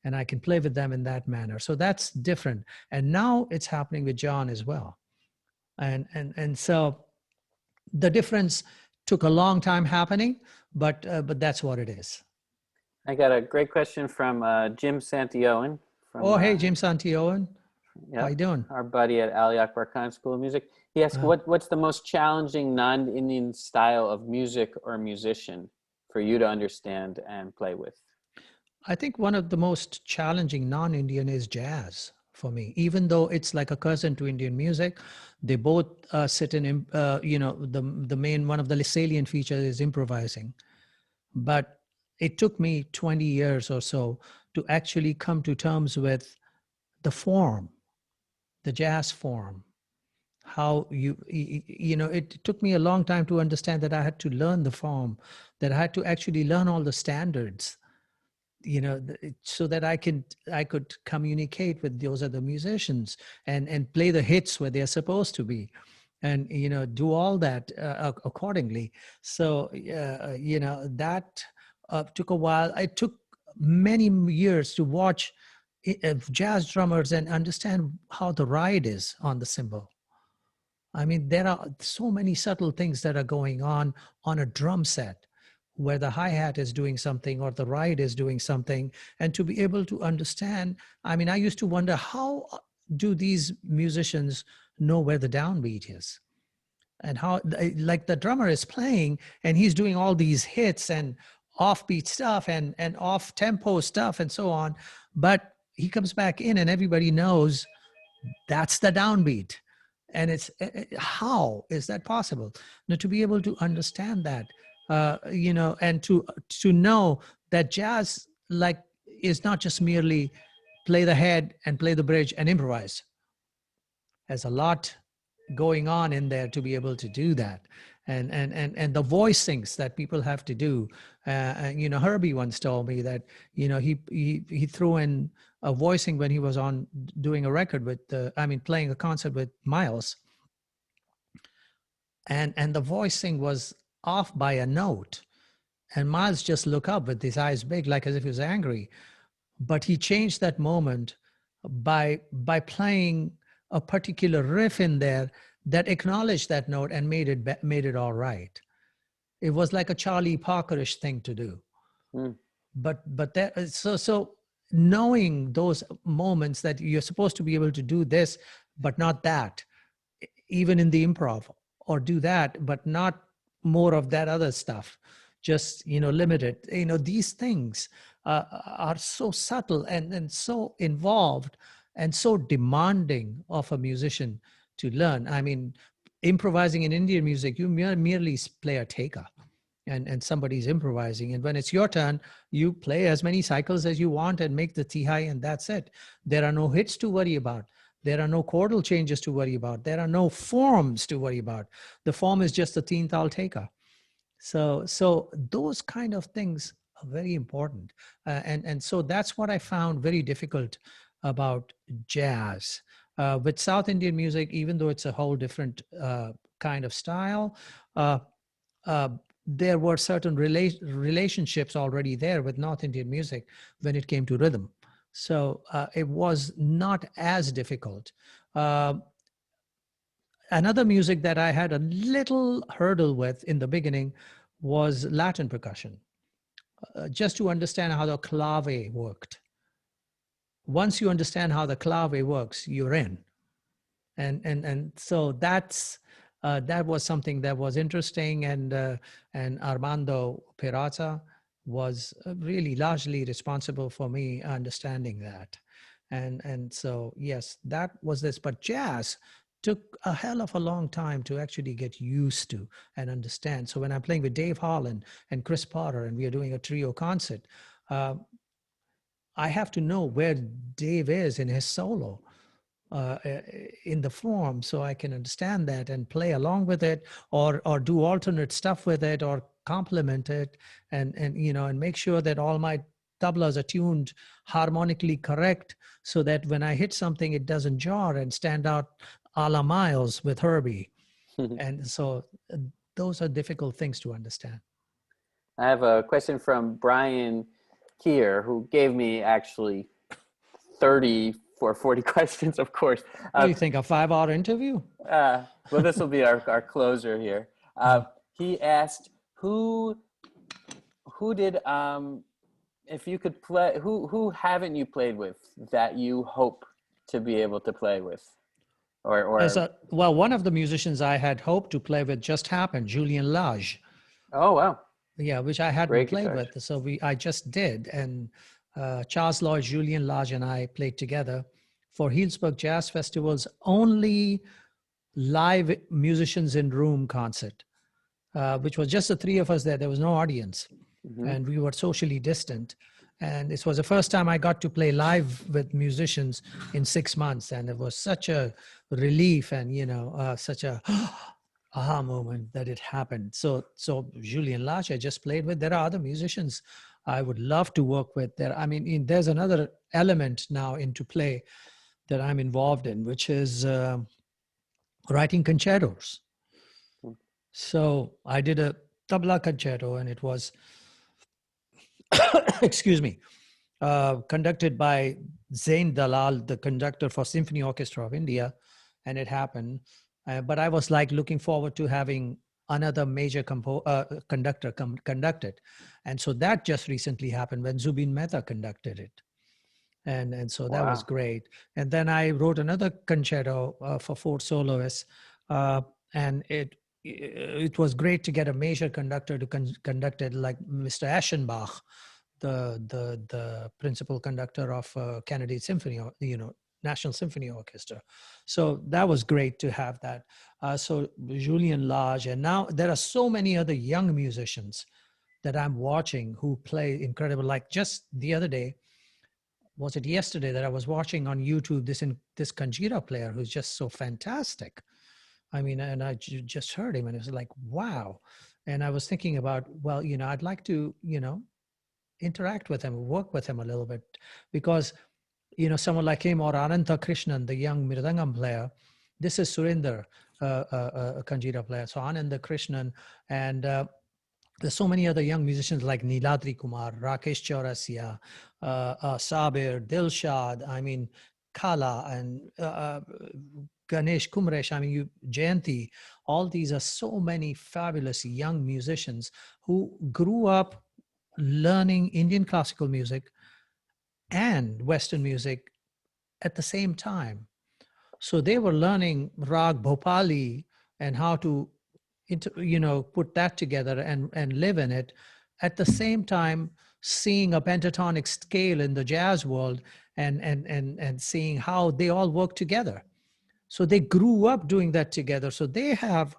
and I can play with them in that manner. So that's different. And now it's happening with John as well. And so the difference took a long time happening, but that's what it is. I got a great question from Jim Santioan. Oh, hey, Jim Santioan. Yep, how you doing? Our buddy at Ali Akbar Khan School of Music. He asked, what's the most challenging non-Indian style of music or musician for you to understand and play with? I think one of the most challenging non-Indian is jazz for me, even though it's like a cousin to Indian music. They both sit in, the main, one of the salient features is improvising. But it took me 20 years or so to actually come to terms with the form, the jazz form. How it took me a long time to understand that I had to learn the form, that I had to actually learn all the standards, so that I could communicate with those other musicians and play the hits where they're supposed to be, and do all that accordingly. So that took a while. It took many years to watch jazz drummers and understand how the ride is on the cymbal. I mean, there are so many subtle things that are going on a drum set, where the hi-hat is doing something or the ride is doing something, and to be able to understand. I mean, I used to wonder, how do these musicians know where the downbeat is? And how, like, the drummer is playing and he's doing all these hits and offbeat stuff and off-tempo stuff and so on, but he comes back in and everybody knows that's the downbeat. and it's how is that possible? Now, to be able to understand that, and to know that jazz like is not just merely play the head and play the bridge and improvise. There's a lot going on in there to be able to do that, and the voicings that people have to do. Herbie once told me that he threw in a voicing when he was on doing a record with playing a concert with Miles, and the voicing was off by a note, and Miles just looked up with his eyes big, like as if he was angry. But he changed that moment by playing a particular riff in there that acknowledged that note and made it all right. It was like a Charlie Parkerish thing to do. Mm. But that, so knowing those moments that you're supposed to be able to do this but not that, even in the improv, or do that but not more of that other stuff, just limited. These things are so subtle and so involved and so demanding of a musician to learn. I mean, improvising in Indian music, you merely play a teka, and somebody's improvising, and when it's your turn, you play as many cycles as you want and make the tihai, and that's it. There are no hits to worry about. There are no chordal changes to worry about. There are no forms to worry about. The form is just the teen tal teka. So those kind of things are very important, and so that's what I found very difficult about jazz. With South Indian music, even though it's a whole different kind of style, there were certain relationships already there with North Indian music when it came to rhythm. So it was not as difficult. Another music that I had a little hurdle with in the beginning was Latin percussion, just to understand how the clave worked. Once you understand how the clave works, you're in. And so that was something that was interesting, and Armando Peraza was really largely responsible for me understanding that. And so, yes, that was this. But jazz took a hell of a long time to actually get used to and understand. So when I'm playing with Dave Holland and Chris Potter and we are doing a trio concert, I have to know where Dave is in his solo, in the form, so I can understand that and play along with it, or do alternate stuff with it, or complement it, and make sure that all my tablas are tuned harmonically correct, so that when I hit something, it doesn't jar and stand out a la Miles with Herbie. And so those are difficult things to understand. I have a question from Brian Keir, who gave me actually 30 or 40 questions, of course. What do you think, a 5-hour interview? Well, this will be our closer here. He asked, who did, if you could play, who haven't you played with that you hope to be able to play with? Well, one of the musicians I had hoped to play with just happened, Julien Lage. Oh, wow. Yeah, which I hadn't played with. So I just did. And Charles Lloyd, Julien Lage, and I played together for Healdsburg Jazz Festival's only live musicians in room concert, which was just the three of us there. There was no audience, and we were socially distant. And this was the first time I got to play live with musicians in 6 months. And it was such a relief and, such a aha moment that it happened. So Julien Lage, I just played with. There are other musicians I would love to work with there. I mean, there's another element now into play that I'm involved in, which is writing concertos. So I did a Tabla Concerto, and it was, excuse me, conducted by Zain Dalal, the conductor for Symphony Orchestra of India, and it happened. But I was like looking forward to having another major conductor conduct it. And so that just recently happened when Zubin Mehta conducted it. And so that was great. And then I wrote another concerto for 4 soloists, and it was great to get a major conductor to conduct it, like Mr. Aschenbach, the principal conductor of Kennedy Symphony, National Symphony Orchestra. So that was great to have that. So Julian Lage, and now there are so many other young musicians that I'm watching who play incredible. Like just the other day, was it yesterday, that I was watching on YouTube this Conjira player who's just so fantastic. I mean, and I just heard him and it was like, wow. And I was thinking about, well, I'd like to, interact with him, work with him a little bit, because, someone like him, or Ananta Krishnan, the young Mirdangam player. This is Surinder, a Kanjira player. So Ananda Krishnan, and there's so many other young musicians like Niladri Kumar, Rakesh Chaurasia, Sabir, Dilshad, I mean, Kala, and Ganesh Kumresh, I mean, Jayanti. All these are so many fabulous young musicians who grew up learning Indian classical music and Western music at the same time. So they were learning Rag Bhopali and how to, put that together and live in it. At the same time, seeing a pentatonic scale in the jazz world and seeing how they all work together. So they grew up doing that together. So they have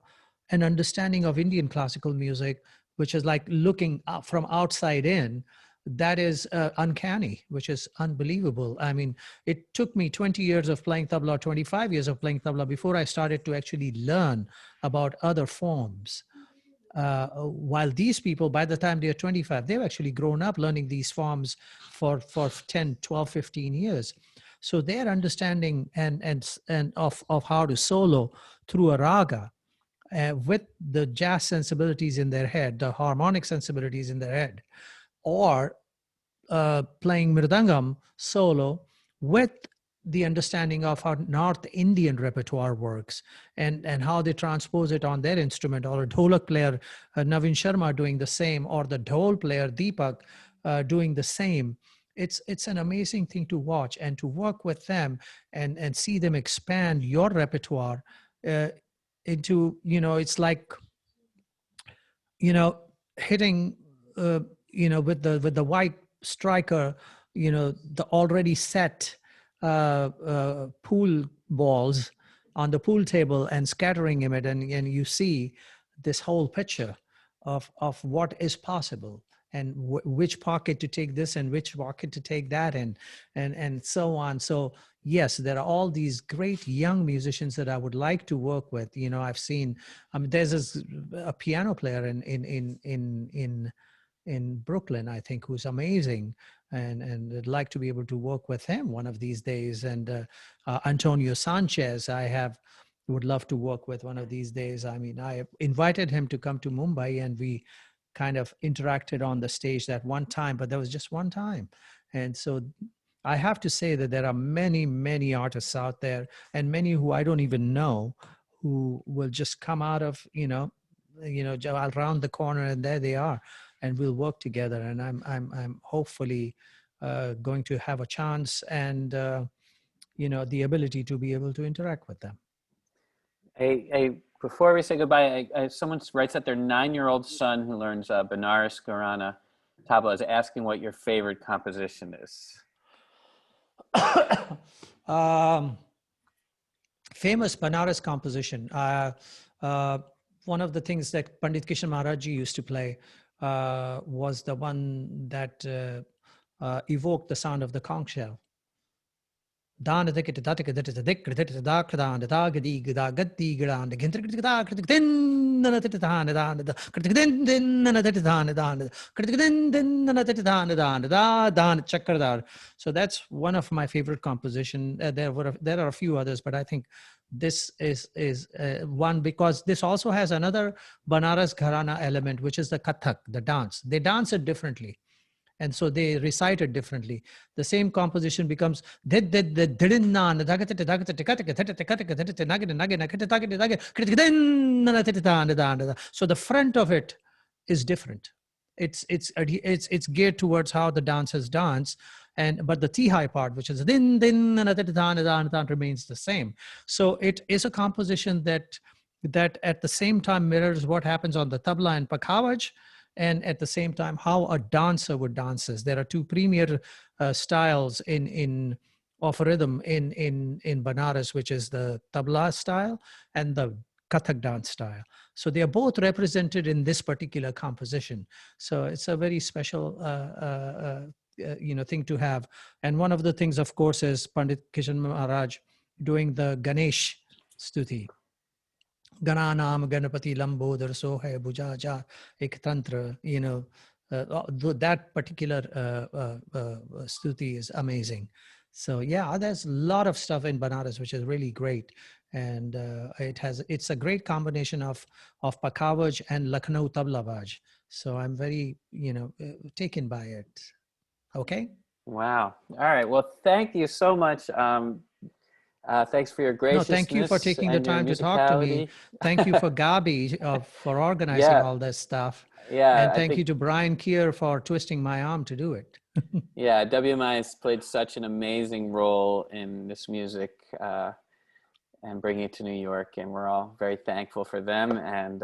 an understanding of Indian classical music, which is like looking out from outside in. That is uncanny, which is unbelievable. I mean, it took me 20 years of playing tabla, 25 years of playing tabla before I started to actually learn about other forms. While these people, by the time they're 25, they've actually grown up learning these forms for 10, 12, 15 years. So their understanding and of how to solo through a raga with the jazz sensibilities in their head, the harmonic sensibilities in their head, or playing mridangam solo with the understanding of how North Indian repertoire works and how they transpose it on their instrument, or a dholak player, Navin Sharma, doing the same, or the dhol player, Deepak, doing the same. It's an amazing thing to watch and to work with them and see them expand your repertoire into, it's like, hitting, with the white striker, the already set pool balls on the pool table and scattering it, and you see this whole picture of what is possible, and which pocket to take this and which pocket to take that, and so on. So yes, there are all these great young musicians that I would like to work with. I've seen, there's a piano player in Brooklyn, I think, who's amazing, and I'd like to be able to work with him one of these days. And Antonio Sanchez, would love to work with one of these days. I mean, I invited him to come to Mumbai, and we kind of interacted on the stage that one time, but that was just one time. And so I have to say that there are many, many artists out there, and many who I don't even know, who will just come out of, around the corner, and there they are, and we'll work together. And I'm hopefully going to have a chance and the ability to be able to interact with them. Before we say goodbye, someone writes that their 9-year-old son, who learns Benares Gharana tabla, is asking what your favorite composition is. Famous Benares composition. One of the things that Pandit Kishan Maharaj Ji used to play was the one that evoked the sound of the conch shell. So that's one of my favorite composition. There are a few others, but I think this is one, because this also has another Banaras Gharana element, which is the Kathak, the dance. They dance it differently, and so they recite it differently. The same composition becomes so the front of it is different. It's geared towards how the dancers dance, but the Tihai part, which is din din remains the same. So it is a composition that at the same time mirrors what happens on the tabla and pakhavaj, and at the same time how a dancer would dance. There are two premier styles in of rhythm in Banaras, which is the tabla style and the Kathak dance style. So they are both represented in this particular composition. So it's a very special thing to have. And one of the things, of course, is Pandit Kishan Maharaj doing the Ganesh Stuti. Gananam Ganapati Lambodar Sohai Bujaja Ek Tantra, that particular stuti is amazing. So yeah, there's a lot of stuff in Banaras which is really great, and it's a great combination of Pakawaj and Lucknow Tablavaj. So I'm very taken by it. Okay. Wow. All right. Well, thank you so much. Thanks for your graciousness. No, thank you for taking the and your time to talk to me. musicality. Thank you for Gabi for organizing Yeah. all this stuff. Yeah. And I thank think, you to Brian Keir for twisting my arm to do it. yeah, WMI has played such an amazing role in this music and bringing it to New York, and we're all very thankful for them. And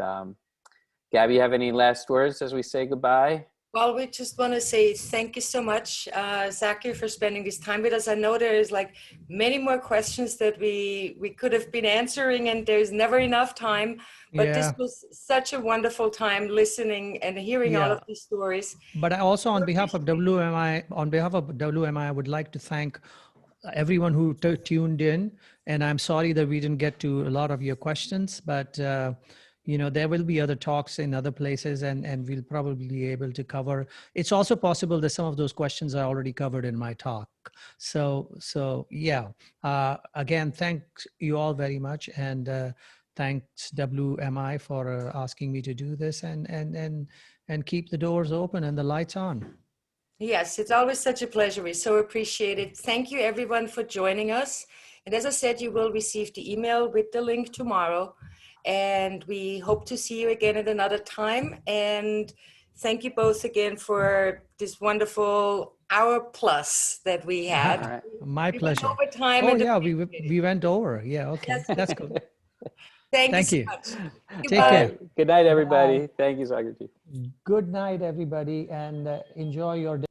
Gabby, you have any last words as we say goodbye? Well, we just want to say thank you so much, Zakir, for spending this time with us. I know there is like many more questions that we could have been answering, and there's never enough time. But this was such a wonderful time listening and hearing all of these stories. But I also, on behalf of WMI, I would like to thank everyone who tuned in. And I'm sorry that we didn't get to a lot of your questions, but there will be other talks in other places, and we'll probably be able to cover. It's also possible that some of those questions are already covered in my talk. So yeah, again, thanks you all very much. And thanks WMI for asking me to do this and keep the doors open and the lights on. Yes, it's always such a pleasure. We so appreciate it. Thank you everyone for joining us. And as I said, you will receive the email with the link tomorrow. And we hope to see you again at another time. And thank you both again for this wonderful hour plus that we had. Right. My pleasure. Over time. Oh yeah, we went over. Yeah, okay, that's good. Thank you so much. Take care. Good night, everybody. Bye. Thank you, Zakir. Good night, everybody, and enjoy your day.